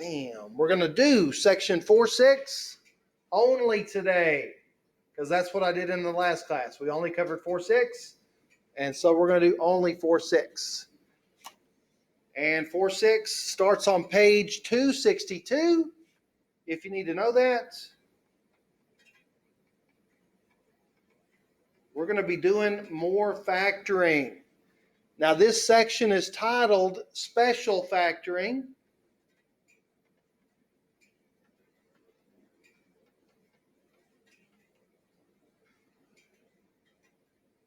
Bam. We're going to do section 4.6 only today because that's what I did in the last class. We only covered 4.6, and so we're going to do only 4.6. And 4.6 starts on page 262, if you need to know that. We're going to be doing more factoring. Now, this section is titled Special Factoring.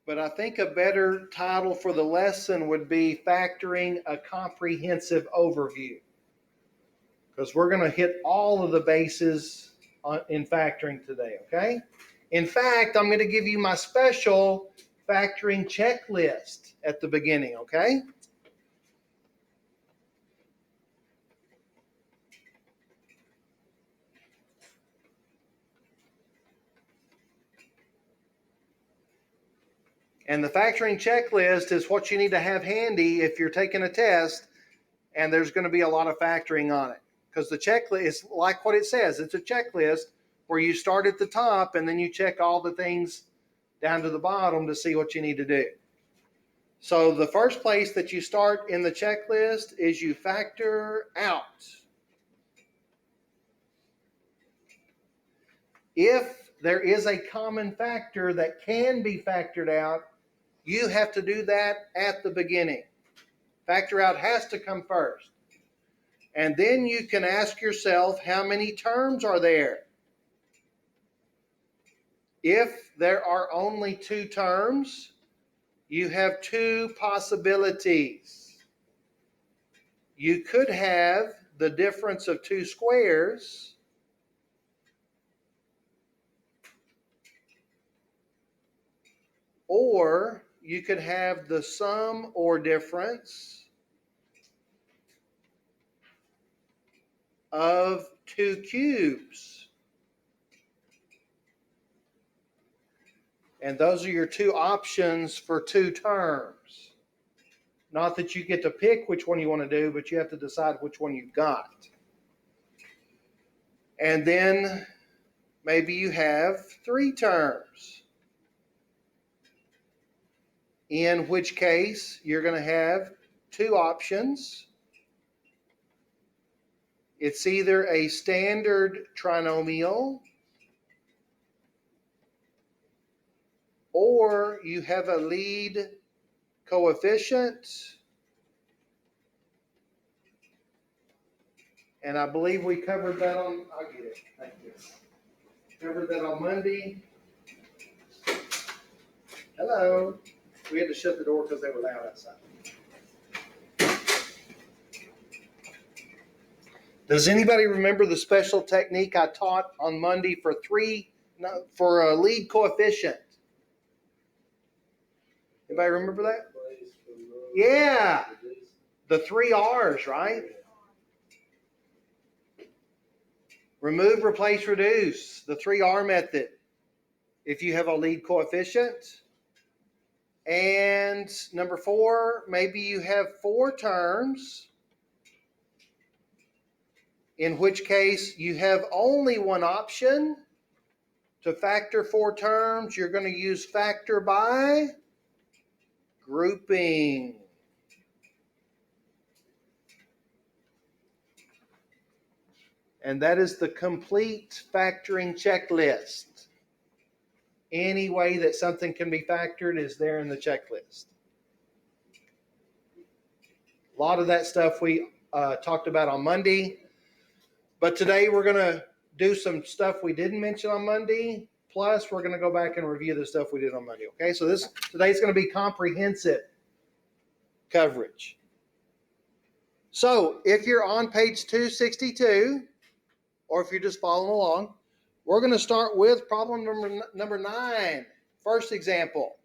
But I think a better title for the lesson would be Factoring a Comprehensive Overview. Because we're going to hit all of the bases in factoring today, okay? In fact, I'm going to give you my special factoring checklist at the beginning, okay? And the factoring checklist is what you need to have handy if you're taking a test and there's going to be a lot of factoring on it. Because the checklist is like what it says. It's a checklist where you start at the top and then you check all the things down to the bottom to see what you need to do. So the first place that you start in the checklist is you factor out. If there is a common factor that can be factored out, you have to do that at the beginning. Factor out has to come first. And then you can ask yourself, how many terms are there? If there are only 2 terms, you have 2 possibilities. You could have the difference of 2 squares, or you could have the sum or difference of 2 cubes. And those are your 2 options for 2 terms. Not that you get to pick which one you want to do, but you have to decide which one you've got. And then maybe you have 3 terms, in which case you're going to have 2 options. It's either a standard trinomial or you have a lead coefficient. And I believe we covered that on, I'll get it, thank you. Covered that on Monday. Hello. We had to shut the door because they were loud outside. Does anybody remember the special technique I taught on Monday for a lead coefficient? Anybody remember that? Yeah. The 3 R's, right? Remove, replace, reduce. The 3R method. If you have a lead coefficient. And number 4, maybe you have 4 terms, in which case you have only one option. To factor 4 terms, you're going to use factor by grouping. And that is the complete factoring checklist. Any way that something can be factored is there in the checklist. A lot of that stuff we talked about on Monday. But today we're going to do some stuff we didn't mention on Monday. Plus, we're going to go back and review the stuff we did on Monday. Okay, so today's going to be comprehensive coverage. So if you're on page 262, or if you're just following along, we're going to start with problem number 9. First example.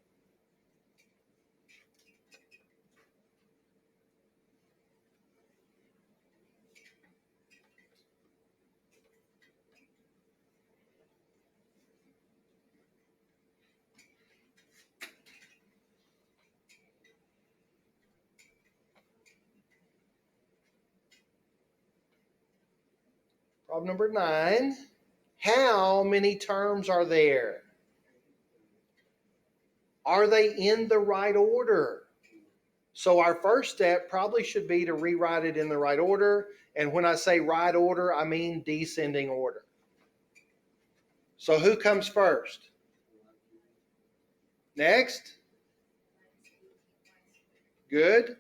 Problem number 9. How many terms are there? Are they in the right order? So our first step probably should be to rewrite it in the right order. And when I say right order, I mean descending order. So who comes first? Next. Good.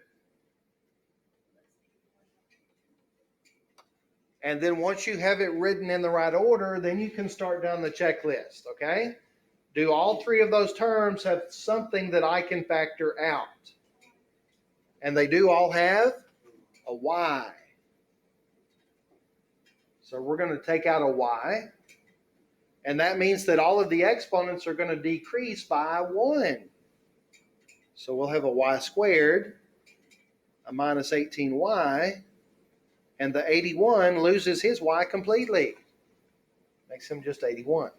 And then once you have it written in the right order, then you can start down the checklist, okay? Do all 3 of those terms have something that I can factor out? And they do all have a y. So we're going to take out a y. And that means that all of the exponents are going to decrease by 1. So we'll have a y squared, a minus 18y, and the 81 loses his y completely. Makes him just 81.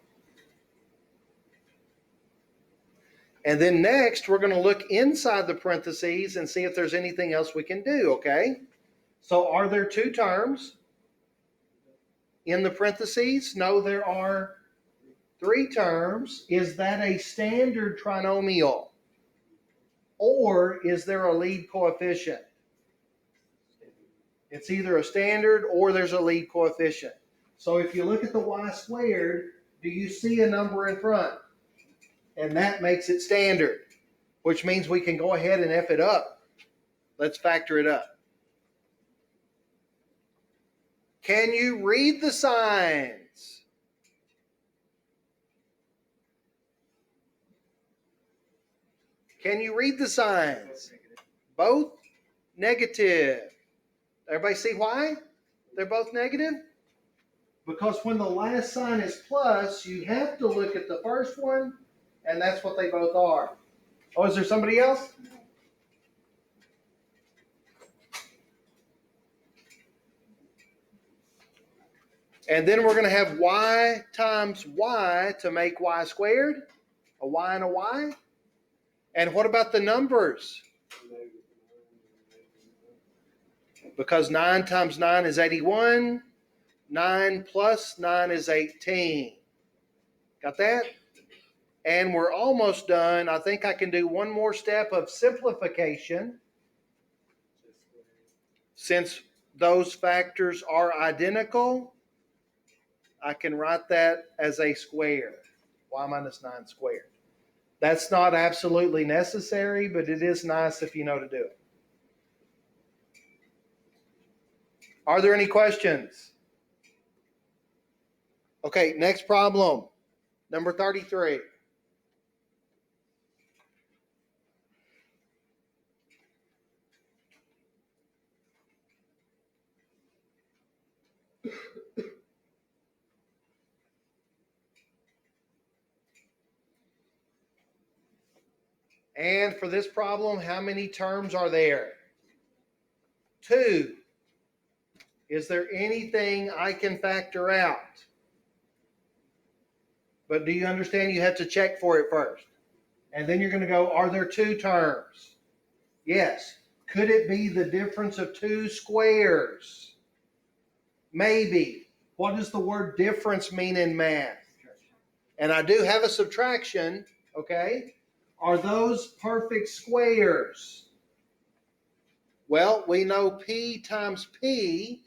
And then next, we're going to look inside the parentheses and see if there's anything else we can do, okay? So are there 2 terms in the parentheses? No, there are 3 terms. Is that a standard trinomial? Or is there a lead coefficient? It's either a standard or there's a lead coefficient. So if you look at the y squared, do you see a number in front? And that makes it standard, which means we can go ahead and F it up. Let's factor it up. Can you read the signs? Can you read the signs? Both negative. Everybody see why? They're both negative? Because when the last sign is plus, you have to look at the first one, and that's what they both are. Oh, is there somebody else? And then we're going to have y times y to make y squared, a y and a y. And what about the numbers? Because 9 times 9 is 81. 9 plus 9 is 18. Got that? And we're almost done. I think I can do one more step of simplification. Since those factors are identical, I can write that as a square, y minus 9 squared. That's not absolutely necessary, but it is nice if you know to do it. Are there any questions? Okay, next problem, number 33. And for this problem, how many terms are there? 2. Is there anything I can factor out? But do you understand you have to check for it first? And then you're going to go, are there 2 terms? Yes. Could it be the difference of 2 squares? Maybe. What does the word difference mean in math? And I do have a subtraction, okay? Are those perfect squares? Well, we know p times p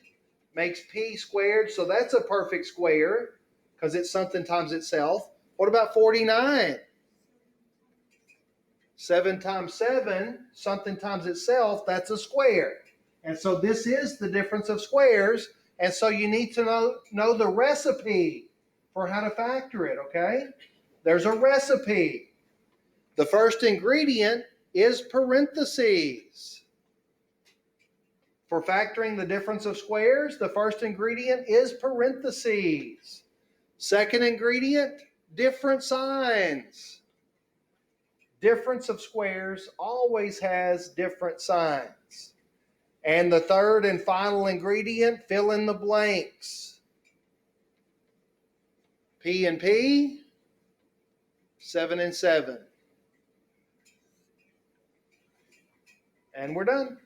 makes p squared, so that's a perfect square because it's something times itself. What about 49? 7 times 7, something times itself, that's a square. And so this is the difference of squares, and so you need to know the recipe for how to factor it, okay? There's a recipe. The first ingredient is parentheses. For factoring the difference of squares, the first ingredient is parentheses. Second ingredient, different signs. Difference of squares always has different signs. And the third and final ingredient, fill in the blanks. P and P, 7 and 7. And we're done.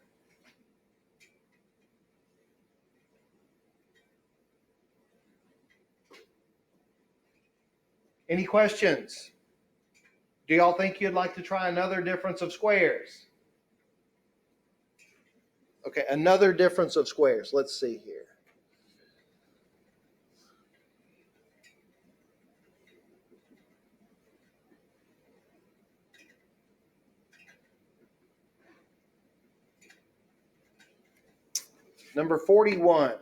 Any questions? Do y'all think you'd like to try another difference of squares? Okay, another difference of squares. Let's see here. Number 41.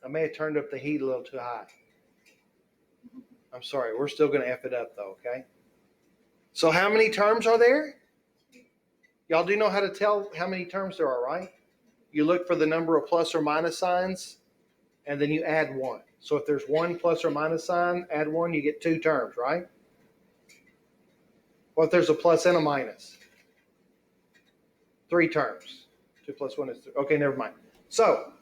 I may have turned up the heat a little too high. I'm sorry. We're still going to F it up though, okay? So how many terms are there? Y'all do know how to tell how many terms there are, right? You look for the number of plus or minus signs, and then you add one. So if there's one plus or minus sign, add one, you get two terms, right? Well, if there's a plus and a minus, three terms. 2 plus 1 is 3. Okay, never mind. So,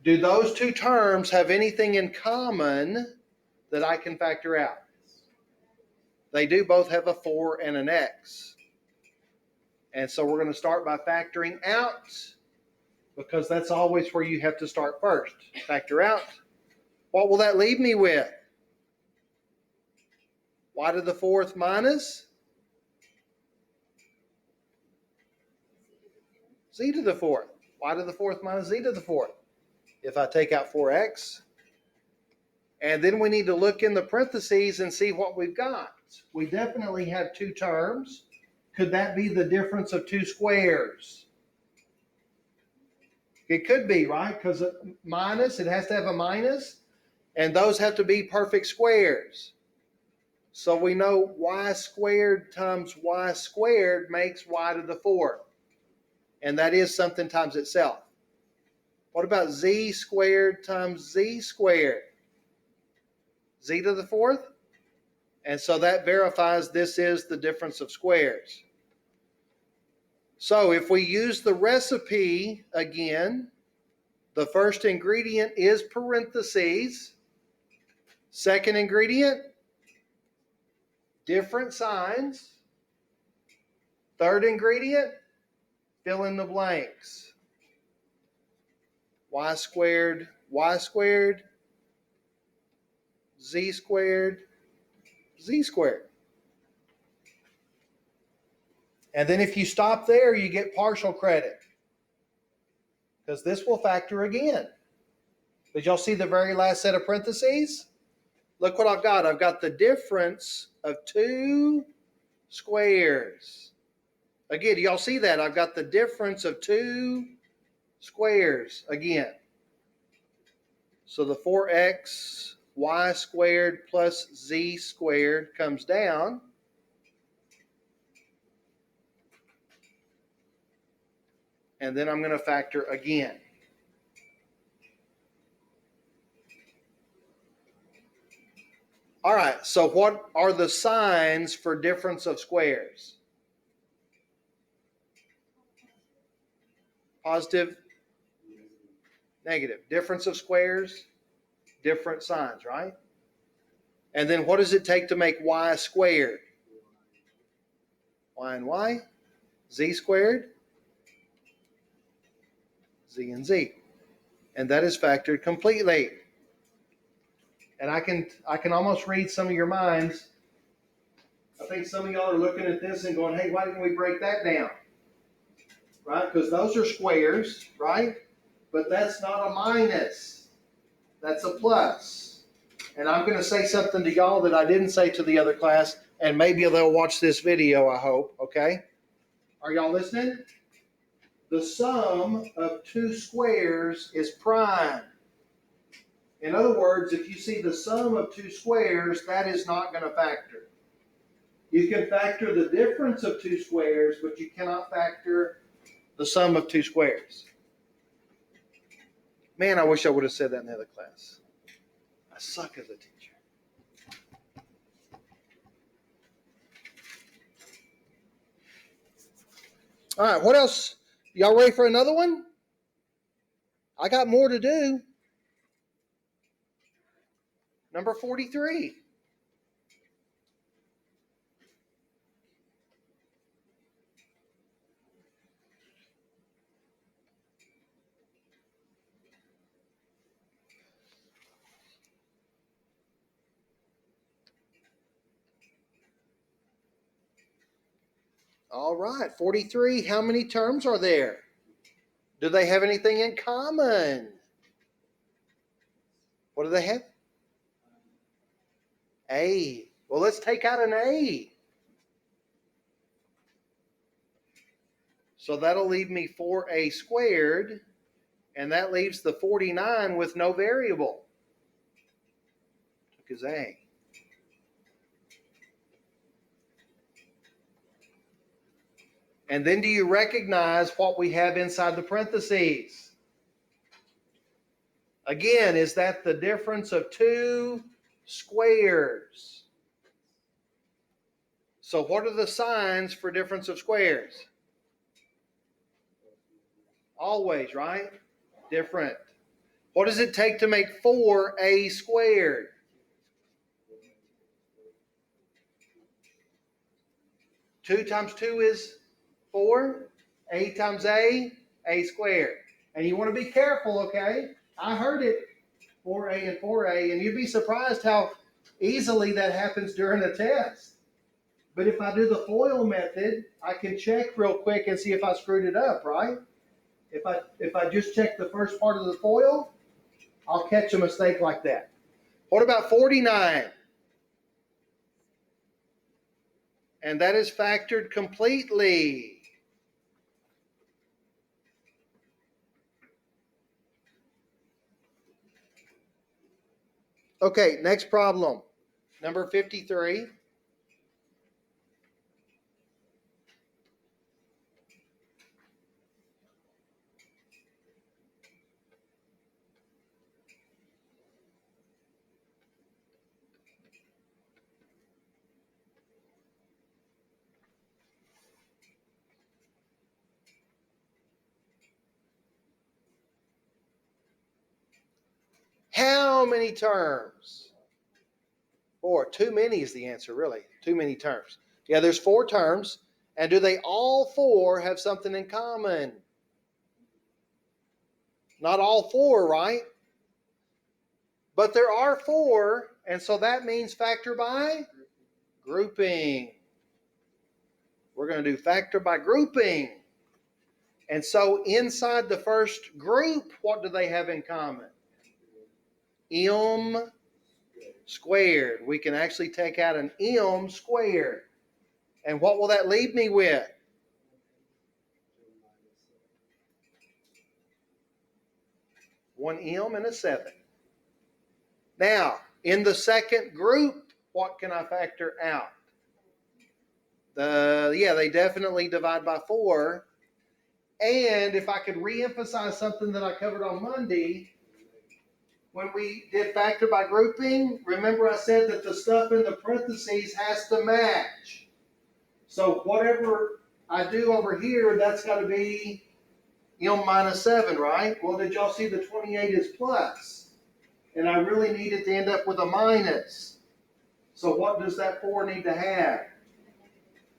do those two terms have anything in common that I can factor out? They do both have a 4 and an x. And so we're going to start by factoring out, because that's always where you have to start first. Factor out. What will that leave me with? Y to the fourth minus z to the fourth. Y to the fourth minus z to the fourth. If I take out 4x, and then we need to look in the parentheses and see what we've got. We definitely have two terms. Could that be the difference of two squares? It could be, right? Because minus, it has to have a minus, and those have to be perfect squares. So we know y squared times y squared makes y to the fourth. And that is something times itself. What about z squared times z squared? Z to the fourth? And so that verifies this is the difference of squares. So if we use the recipe again, the first ingredient is parentheses. Second ingredient, different signs. Third ingredient, fill in the blanks. Y squared, z squared, z squared. And then if you stop there, you get partial credit, because this will factor again. Did y'all see the very last set of parentheses? Look what I've got. I've got the difference of two squares. Again, do y'all see that? I've got the difference of two squares again. So the 4x y squared plus z squared comes down. And then I'm going to factor again. All right, so what are the signs for difference of squares? Positive, negative. Difference of squares, different signs, right? And then what does it take to make y squared? Y and y. Z squared, z and z. And that is factored completely. And I can almost read some of your minds. I think some of y'all are looking at this and going, hey, why didn't we break that down? Right? Because those are squares, right? But that's not a minus. That's a plus. And I'm going to say something to y'all that I didn't say to the other class, and maybe they'll watch this video, I hope, okay? Are y'all listening? The sum of two squares is prime. In other words, if you see the sum of two squares, that is not going to factor. You can factor the difference of two squares, but you cannot factor the sum of two squares. Man, I wish I would have said that in the other class. I suck as a teacher. All right, what else? Y'all ready for another one? I got more to do. Number 43. All right, 43. How many terms are there? Do they have anything in common? What do they have? A. Well, let's take out an A. So that'll leave me 4A squared, and that leaves the 49 with no variable. Took his A. And then do you recognize what we have inside the parentheses? Again, is that the difference of two squares? So what are the signs for difference of squares? Always, right? Different. What does it take to make 4A squared? 2 times 2 is 4. A times A squared. And you want to be careful, okay? I heard it, 4A and 4A, and you'd be surprised how easily that happens during a test. But if I do the FOIL method, I can check real quick and see if I screwed it up, right? If I just check the first part of the FOIL, I'll catch a mistake like that. What about 49? And that is factored completely. Okay, next problem. Number 53. How many terms? 4. Too many is the answer, really. Too many terms. Yeah, there's 4 terms. And do they all 4 have something in common? Not all 4, right? But there are 4, and so that means factor by grouping. We're going to do factor by grouping. And so inside the first group, what do they have in common? M squared. We can actually take out an M squared. And what will that leave me with? 1 M and a 7. Now, in the second group, what can I factor out? They definitely divide by 4. And if I could re-emphasize something that I covered on Monday, when we did factor by grouping, remember I said that the stuff in the parentheses has to match. So whatever I do over here, that's got to be M minus 7, right? Well, did y'all see the 28 is plus? And I really need it to end up with a minus. So what does that 4 need to have?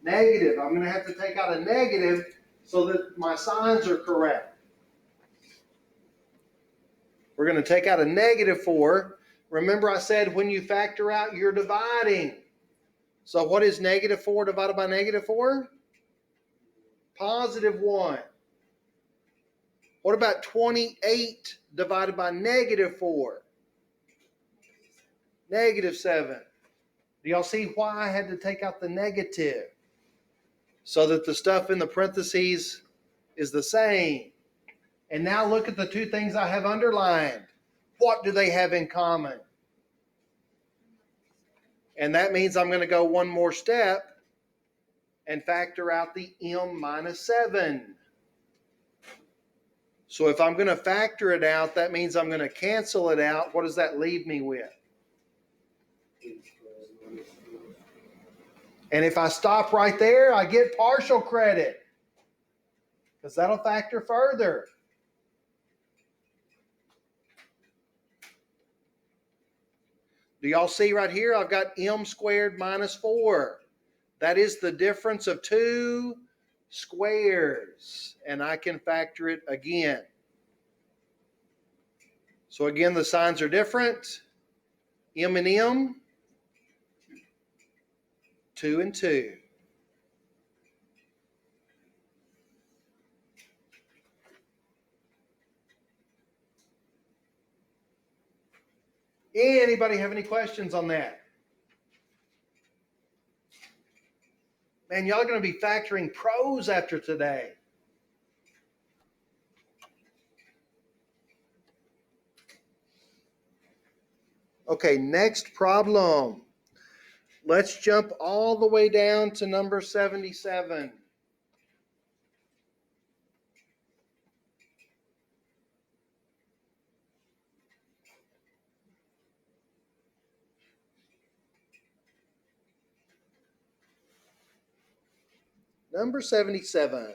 Negative. I'm going to have to take out a negative so that my signs are correct. We're going to take out a negative 4. Remember I said when you factor out, you're dividing. So what is negative 4 divided by negative 4? Positive 1. What about 28 divided by negative 4? Negative 7. Do y'all see why I had to take out the negative? So that the stuff in the parentheses is the same. And now look at the 2 things I have underlined. What do they have in common? And that means I'm going to go one more step and factor out the M minus 7. So if I'm going to factor it out, that means I'm going to cancel it out. What does that leave me with? And if I stop right there, I get partial credit. because that'll factor further. Do y'all see right here? I've got m squared minus 4. That is the difference of two squares, and I can factor it again. So again, the signs are different. M and M, 2 and 2. Anybody have any questions on that? Man, y'all are going to be factoring pros after today. Okay, next problem. Let's jump all the way down to number 77. Number 77.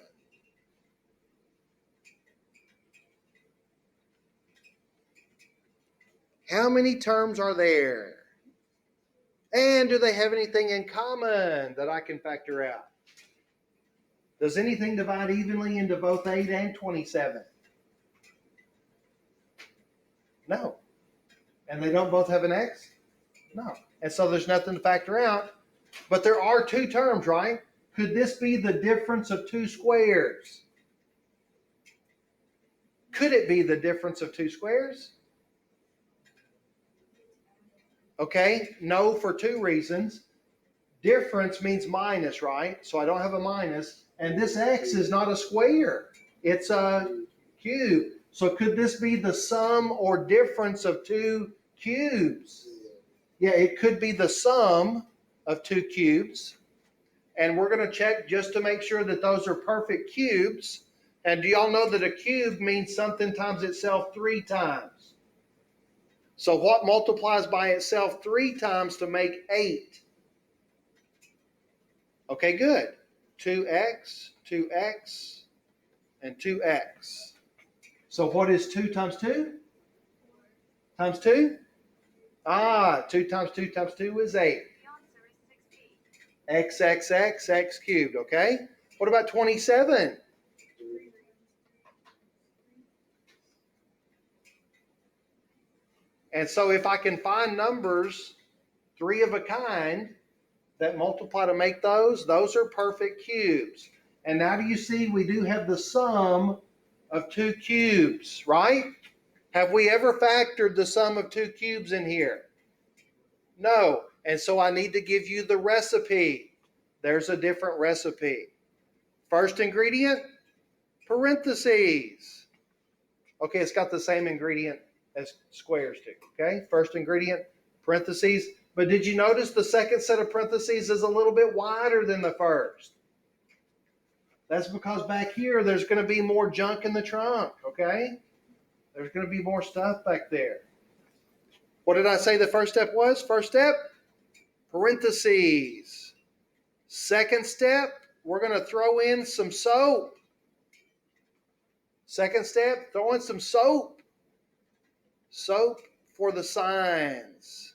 How many terms are there? And do they have anything in common that I can factor out? Does anything divide evenly into both 8 and 27? No. And they don't both have an x? No. And so there's nothing to factor out. But there are two terms, right? Could this be the difference of two squares? Could it be the difference of two squares? Okay, no, for two reasons. Difference means minus, right? So I don't have a minus. And this x is not a square. It's a cube. So could this be the sum or difference of two cubes? Yeah, it could be the sum of two cubes. And we're going to check just to make sure that those are perfect cubes. And do y'all know that a cube means something times itself 3 times? So what multiplies by itself 3 times to make 8? Okay, good. 2x, 2x, and 2x. So what is 2 times 2? Times 2? 2 times 2 times 2 is 8. X, x, x, x cubed, okay? What about 27? And so if I can find numbers 3 of a kind that multiply to make those are perfect cubes. And now do you see we do have the sum of 2 cubes, right? Have we ever factored the sum of 2 cubes in here? No. And so I need to give you the recipe. There's a different recipe. First ingredient, parentheses. Okay, it's got the same ingredient as squares do. Okay, first ingredient, parentheses. But did you notice the second set of parentheses is a little bit wider than the first? That's because back here there's going to be more junk in the trunk, okay? There's going to be more stuff back there. What did I say the first step was? First step, parentheses. Second step, we're going to throw in some soap. Second step, throw in some soap. Soap for the signs.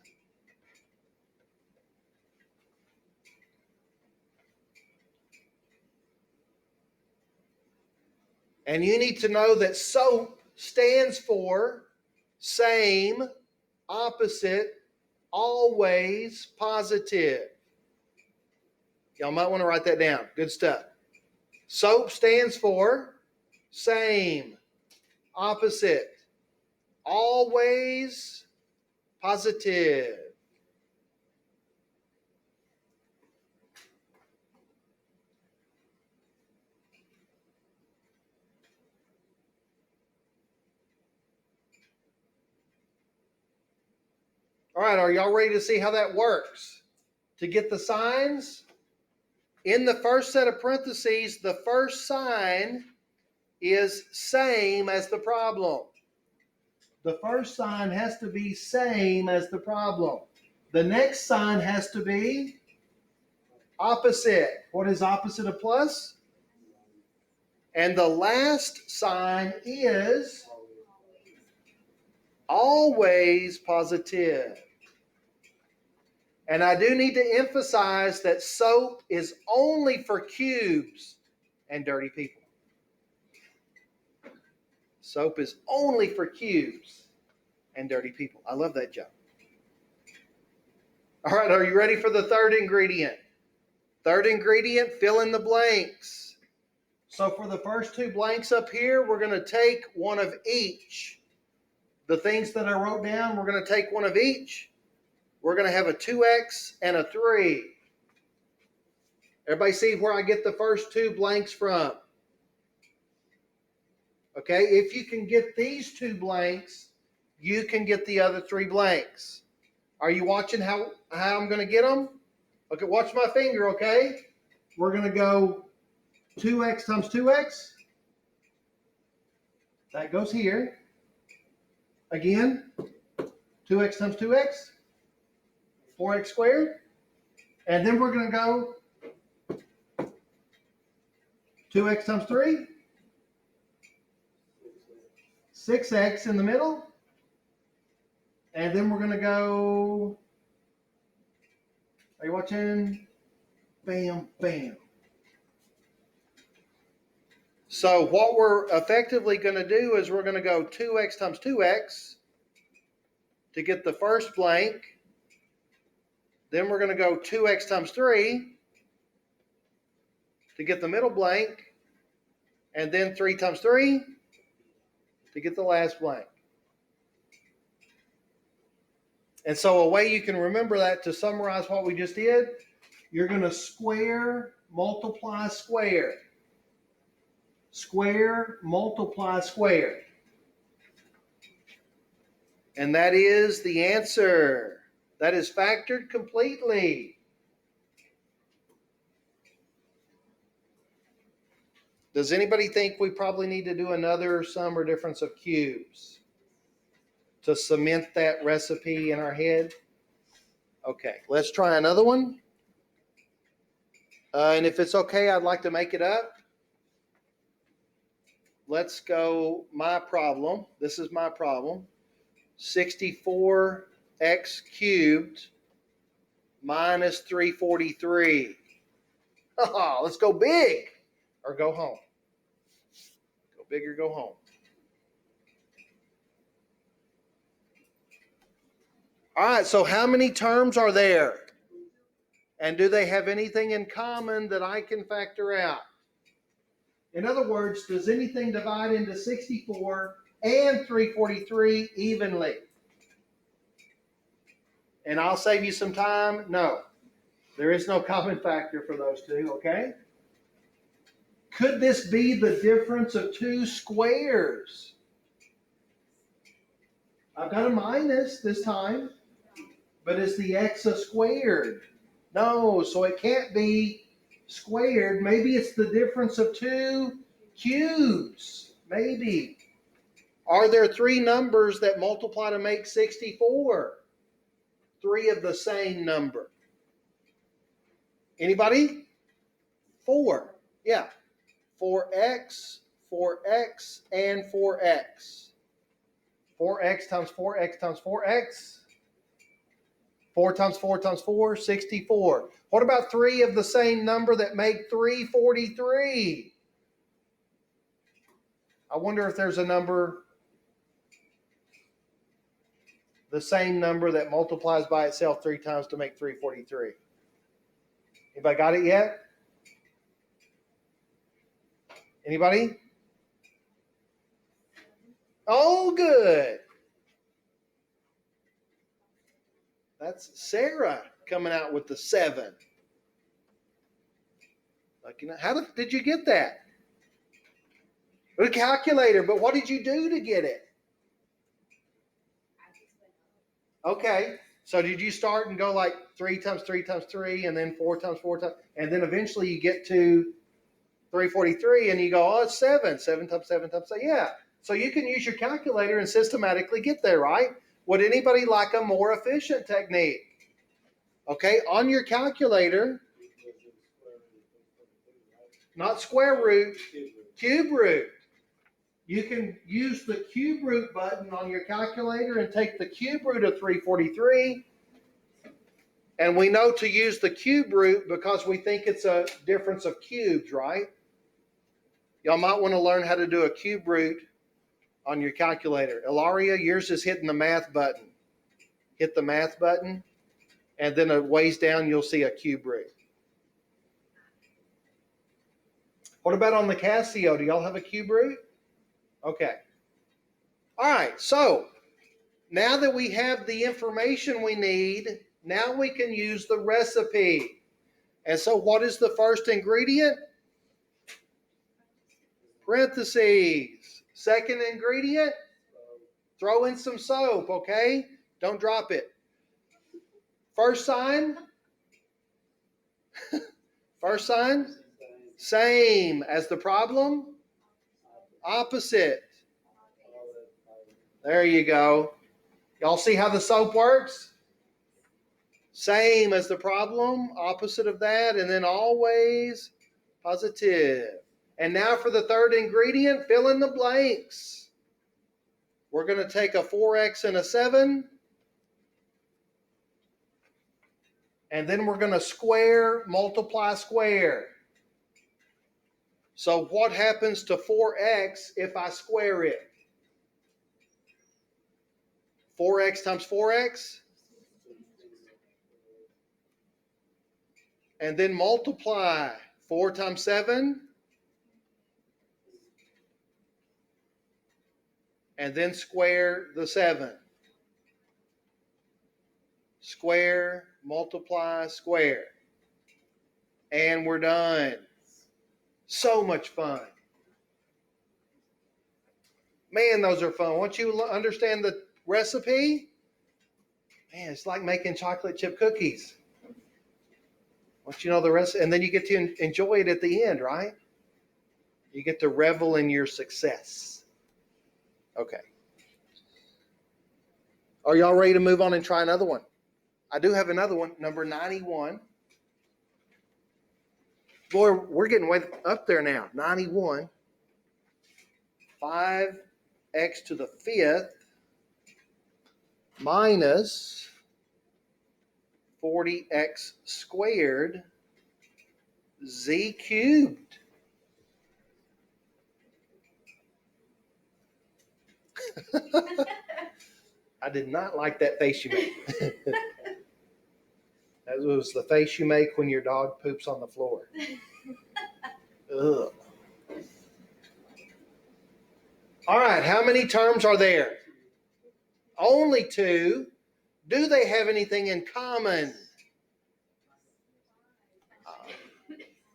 And you need to know that SOAP stands for same, opposite, always, positive. Y'all might want to write that down. Good stuff. SOAP stands for same, opposite, always, positive. All right, are y'all ready to see how that works? To get the signs, in the first set of parentheses, the first sign is same as the problem. The first sign has to be same as the problem. The next sign has to be opposite. What is opposite of plus? And the last sign is always positive. And I do need to emphasize that soap is only for cubes and dirty people. Soap is only for cubes and dirty people. I love that joke. All right, are you ready for the third ingredient? Third ingredient, fill in the blanks. So for the first two blanks up here, we're going to take one of each. The things that I wrote down, we're going to take one of each. We're going to have a 2x and a 3. Everybody see where I get the first two blanks from? Okay, if you can get these two blanks, you can get the other three blanks. Are you watching how I'm going to get them? Okay, watch my finger, okay? We're going to go 2x times 2x. That goes here. Again, 2x times 2x, 4x squared. And then we're going to go 2x times 3, 6x in the middle. And then we're going to go, are you watching? Bam, bam. So what we're effectively going to do is we're going to go 2x times 2x to get the first blank. Then we're going to go 2x times 3 to get the middle blank. And then 3 times 3 to get the last blank. And so a way you can remember that, to summarize what we just did, you're going to square, multiply, square. Square, multiply, square. And that is the answer. That is factored completely. Does anybody think we probably need to do another sum or difference of cubes to cement that recipe in our head? Okay, let's try another one. And if it's okay, I'd like to make it up. Let's go my problem. This is my problem. 64x cubed minus 343. Let's go big or go home. Go big or go home. All right, so how many terms are there? And do they have anything in common that I can factor out? In other words, does anything divide into 64 and 343 evenly? And I'll save you some time. No, there is no common factor for those two, okay? Could this be the difference of two squares? I've got a minus this time, but is the x a squared? No, so it can't be squared. Maybe it's the difference of two cubes. Maybe. Are there three numbers that multiply to make 64? Three of the same number. Anybody? 4. Yeah. 4x, 4x, and 4x. 4x times 4x times 4x. 4 times 4 times 4, 64. What about three of the same number that make 343? I wonder if there's a number, the same number that multiplies by itself 3 times to make 343. Anybody got it yet? Anybody? Oh, good. That's Sarah coming out with the 7. Like, how did you get that? With a calculator, but what did you do to get it? Okay, so did you start and go like 3 times 3 times 3 and then 4 times 4 times, and then eventually you get to 343 and you go, oh, it's 7. 7 times 7 times 7. Yeah, so you can use your calculator and systematically get there, right? Would anybody like a more efficient technique? Okay, on your calculator, not square root, Cube root. You can use the cube root button on your calculator and take the cube root of 343. And we know to use the cube root because we think it's a difference of cubes, right? Y'all might want to learn how to do a cube root on your calculator. Ilaria, yours is hitting the math button. Hit the math button, and then a ways down you'll see a cube root. What about on the Casio? Do y'all have a cube root? Okay. All right, so now that we have the information we need, now we can use the recipe. And so what is the first ingredient? Parentheses. Second ingredient? Throw in some soap, okay? Don't drop it. First sign? First sign? Same as the problem? Opposite. There you go. Y'all see how the soap works? Same as the problem, opposite of that, and then always positive. And now for the third ingredient, fill in the blanks. We're going to take a 4x and a 7. And then we're going to square, multiply, square. So what happens to 4x if I square it? 4x times 4x. And then multiply 4 times 7. And then square the 7. Square, multiply, square. And we're done. So much fun. Man, those are fun. Once you understand the recipe, man, it's like making chocolate chip cookies. Once you know the recipe, and then you get to enjoy it at the end, right? You get to revel in your success. Okay. Are y'all ready to move on and try another one? I do have another one, number 91. Boy, we're getting way up there now. 91. 5x to the 5th minus 40x squared z cubed. I did not like that face you made. That was the face you make when your dog poops on the floor. Ugh. All right, how many terms are there? Only 2. Do they have anything in common?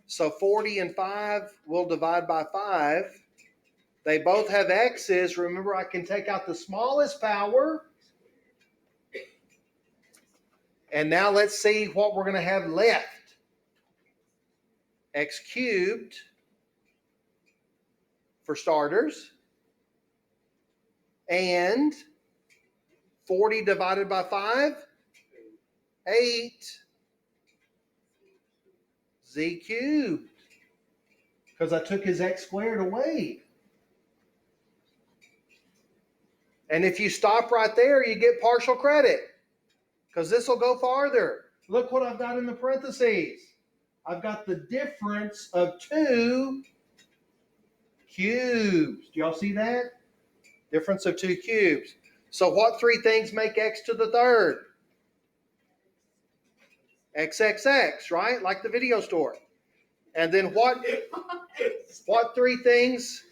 So 40 and 5 will divide by 5. They both have x's. Remember, I can take out the smallest power. And now let's see what we're going to have left. X cubed for starters. And 40 divided by 5, 8 z cubed. Because I took his x squared away. And if you stop right there, you get partial credit. Because this will go farther. Look what I've got in the parentheses. I've got the difference of 2 cubes. Do y'all see that? Difference of 2 cubes. So what 3 things make x to the 3rd? XXX, right? Like the video store. And then what 3 things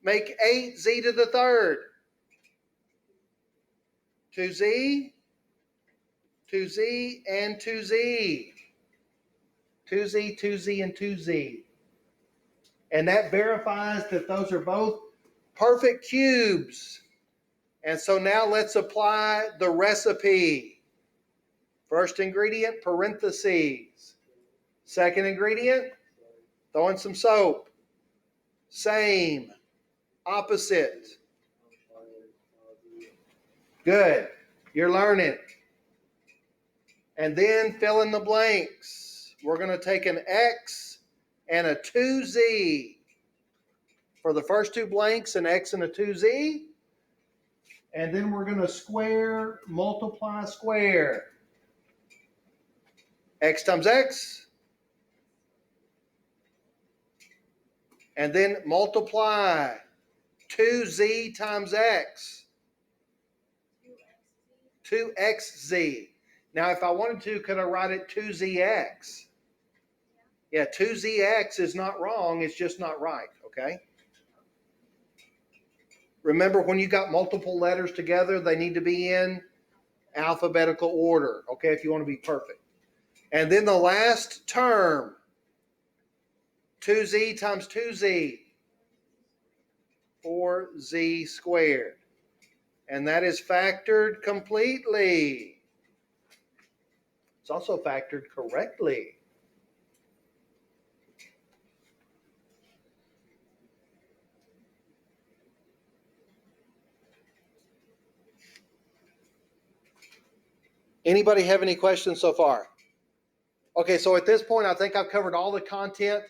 make 8z to the 3rd? 2z, 2z, and 2z. 2z, 2z, and 2z. And that verifies that those are both perfect cubes. And so now let's apply the recipe. First ingredient, parentheses. Second ingredient, throw in some soap. Same, opposite. Good, you're learning. And then fill in the blanks. We're going to take an x and a 2z. for the first two blanks, an x and a 2z. And then we're going to square, multiply, square. X times x. And then multiply 2z times x. 2xz. Now, if I wanted to, could I write it 2zx? Yeah, 2zx is not wrong. It's just not right, okay? Remember, when you got multiple letters together, they need to be in alphabetical order, okay, if you want to be perfect. And then the last term, 2z times 2z, 4z squared. And that is factored completely. It's also factored correctly. Anybody have any questions so far? Okay, so at this point, I think I've covered all the content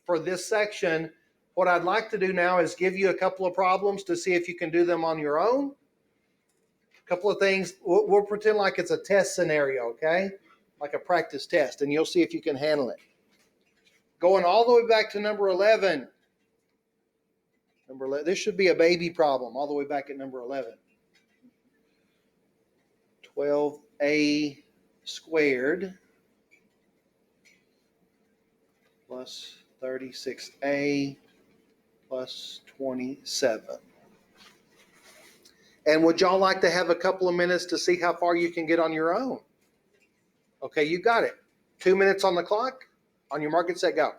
for this section. What I'd like to do now is give you a couple of problems to see if you can do them on your own. A couple of things. We'll pretend like it's a test scenario, okay? Like a practice test, and you'll see if you can handle it. Going all the way back to number 11. This should be a baby problem, all the way back at number 11. 12a squared plus 36a plus 27. And would y'all like to have a couple of minutes to see how far you can get on your own? Okay, you got it. 2 minutes on the clock. On your mark, get set, go.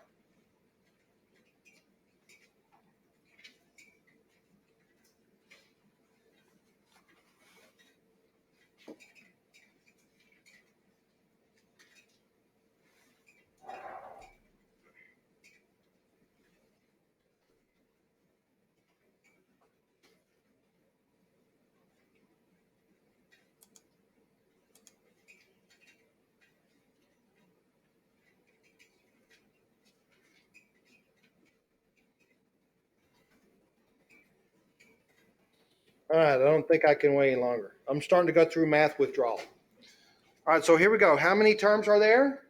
All right, I don't think I can wait any longer. I'm starting to go through math withdrawal. All right, so here we go. How many terms are there?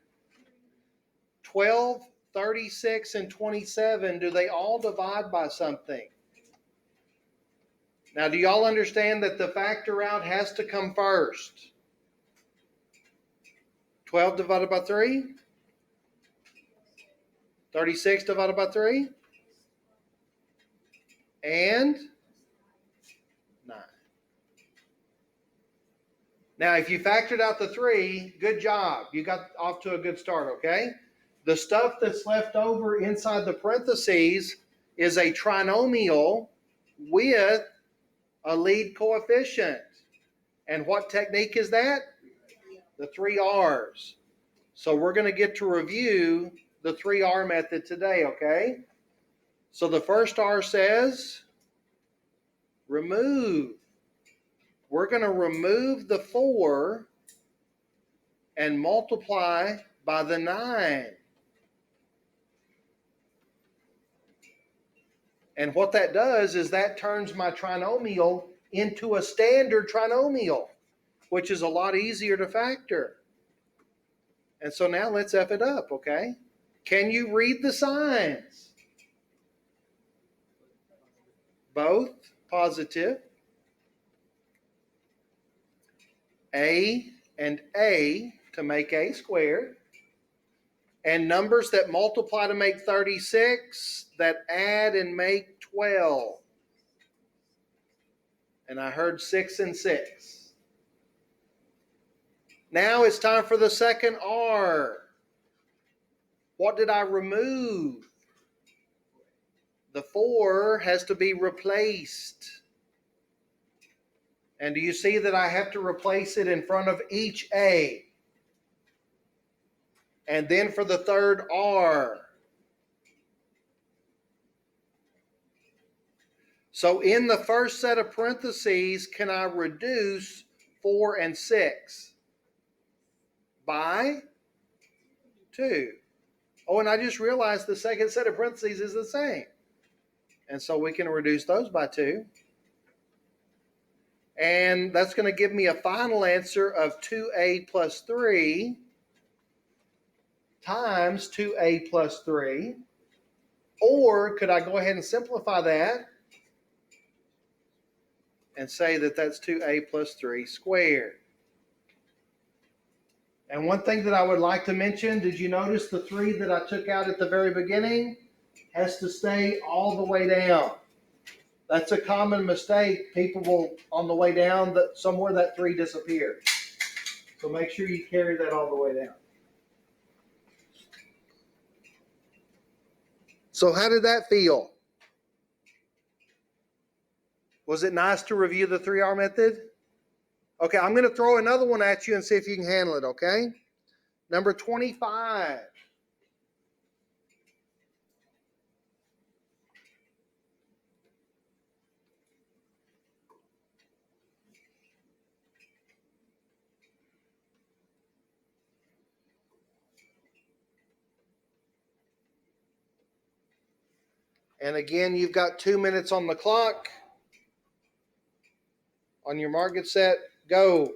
12, 36, and 27. Do they all divide by something? Now, do y'all understand that the factor out has to come first? 12 divided by 3? 36 divided by 3? And 9. Now, if you factored out the 3, good job. You got off to a good start, okay? The stuff that's left over inside the parentheses is a trinomial with a lead coefficient. And what technique is that? The 3 R's. So we're going to get to review the 3R method today, okay? So the first R says remove. We're going to remove the 4 and multiply by the 9. And what that does is that turns my trinomial into a standard trinomial, which is a lot easier to factor. And so now let's F it up, okay? Can you read the signs? Both positive. A and A to make A squared. And numbers that multiply to make 36, that add and make 12. And I heard 6 and 6. Now it's time for the second R. What did I remove? The 4 has to be replaced. And do you see that I have to replace it in front of each A? And then for the third R. So in the first set of parentheses, can I reduce 4 and 6? By 2. Oh, and I just realized the second set of parentheses is the same. And so we can reduce those by 2. And that's going to give me a final answer of 2a plus 3 times 2a plus 3. Or could I go ahead and simplify that and say that that's 2a plus 3 squared? And one thing that I would like to mention, did you notice the 3 that I took out at the very beginning has to stay all the way down? That's a common mistake. People will, on the way down, that somewhere that 3 disappears. So make sure you carry that all the way down. So how did that feel? Was it nice to review the 3R method? Okay, I'm going to throw another one at you and see if you can handle it, okay? Number 25. And again, you've got 2 minutes on the clock. On your mark, get set, go.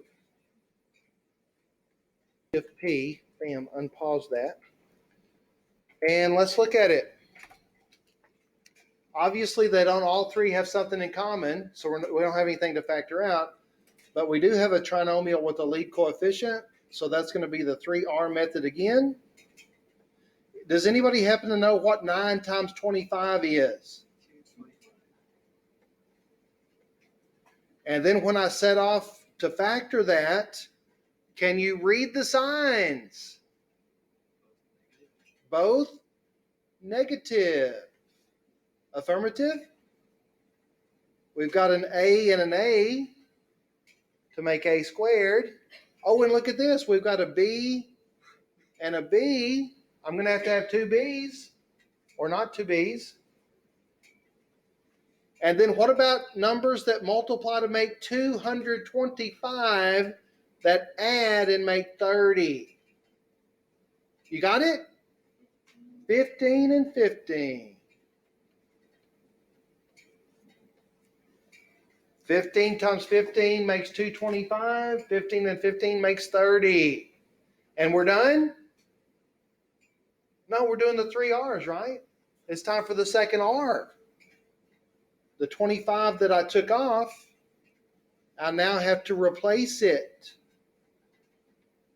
Shift P, bam, unpause that. And let's look at it. Obviously, they don't all 3 have something in common, so we don't have anything to factor out. But we do have a trinomial with a lead coefficient, so that's going to be the 3R method again. Does anybody happen to know what 9 times 25 is? And then when I set off to factor that, can you read the signs? Both negative. Affirmative? We've got an A and an A to make A squared. Oh, and look at this. We've got a B and a B. I'm going to have 2 B's, or not 2 B's. And then what about numbers that multiply to make 225 that add and make 30? You got it? 15 and 15. 15 times 15 makes 225. 15 and 15 makes 30. And we're done? No, we're doing the 3 R's, right? It's time for the second R. The 25 that I took off, I now have to replace it.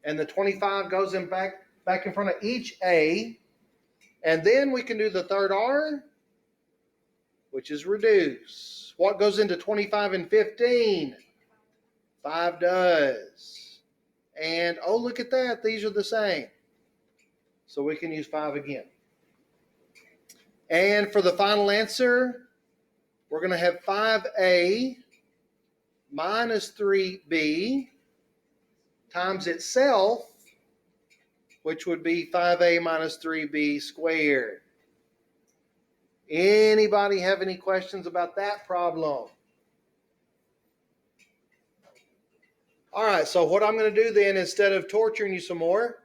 And the 25 goes in back in front of each A. And then we can do the third R, which is reduce. What goes into 25 and 15? 5 does. And oh, look at that. These are the same. So we can use 5 again. And for the final answer, we're going to have 5A minus 3B times itself, which would be 5A minus 3B squared. Anybody have any questions about that problem? All right, so what I'm going to do then, instead of torturing you some more,